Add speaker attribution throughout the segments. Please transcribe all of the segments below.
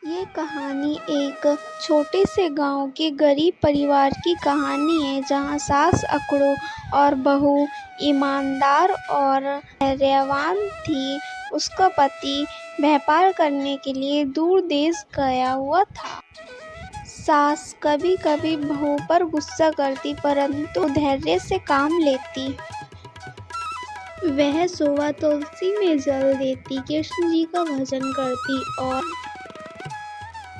Speaker 1: ये कहानी एक छोटे से गांव के गरीब परिवार की कहानी है जहां सास अकड़ू और बहू ईमानदार और धैर्यवान थी। उसका पति व्यापार करने के लिए दूर देश गया हुआ था। सास कभी कभी बहू पर गुस्सा करती परंतु धैर्य से काम लेती। वह सुबह तुलसी में जल देती, कृष्ण जी का भजन करती और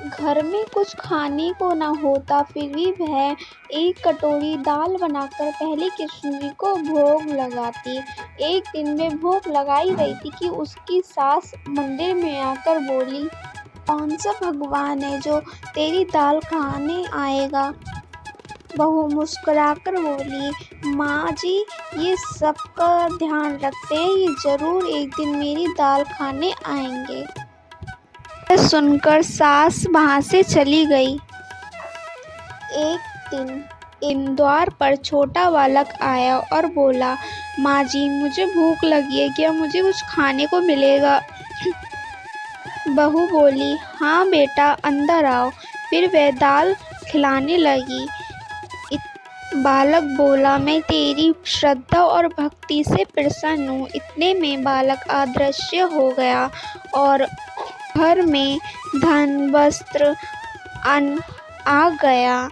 Speaker 1: घर में कुछ खाने को न होता फिर भी वह एक कटोरी दाल बनाकर पहले कृष्ण जी को भोग लगाती। एक दिन वे भोग लगा ही रही थी कि उसकी सास मंदिर में आकर बोली, कौन सा भगवान है जो तेरी दाल खाने आएगा? बहू मुस्कुराकर बोली, माँ जी ये सबका ध्यान रखते हैं, ये जरूर एक दिन मेरी दाल खाने आएंगे। यह सुनकर सास वहां से चली गई। एक दिन द्वार पर छोटा बालक आया और बोला, माँ जी मुझे भूख लगी है, क्या मुझे कुछ खाने को मिलेगा? बहू बोली, हाँ बेटा अंदर आओ। फिर वह दाल खिलाने लगी। बालक बोला, मैं तेरी श्रद्धा और भक्ति से प्रसन्न हूँ। इतने में बालक अदृश्य हो गया और घर में धन वस्त्र अन्न आ गया।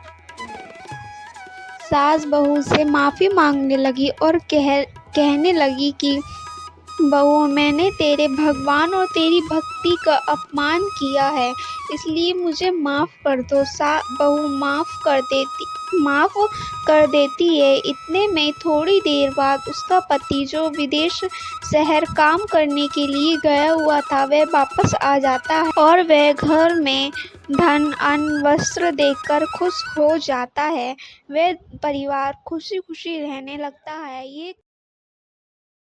Speaker 1: सास बहू से माफी मांगने लगी और कहने लगी कि बहू मैंने तेरे भगवान और तेरी भक्ति का अपमान किया है, इसलिए मुझे माफ कर दो। बहू माफ कर देती है। इतने में थोड़ी देर बाद उसका पति जो विदेश शहर काम करने के लिए गया हुआ था वह वापस आ जाता है और वह घर में धन अन्न वस्त्र देखकर खुश हो जाता है। वह परिवार खुशी खुशी रहने लगता है। ये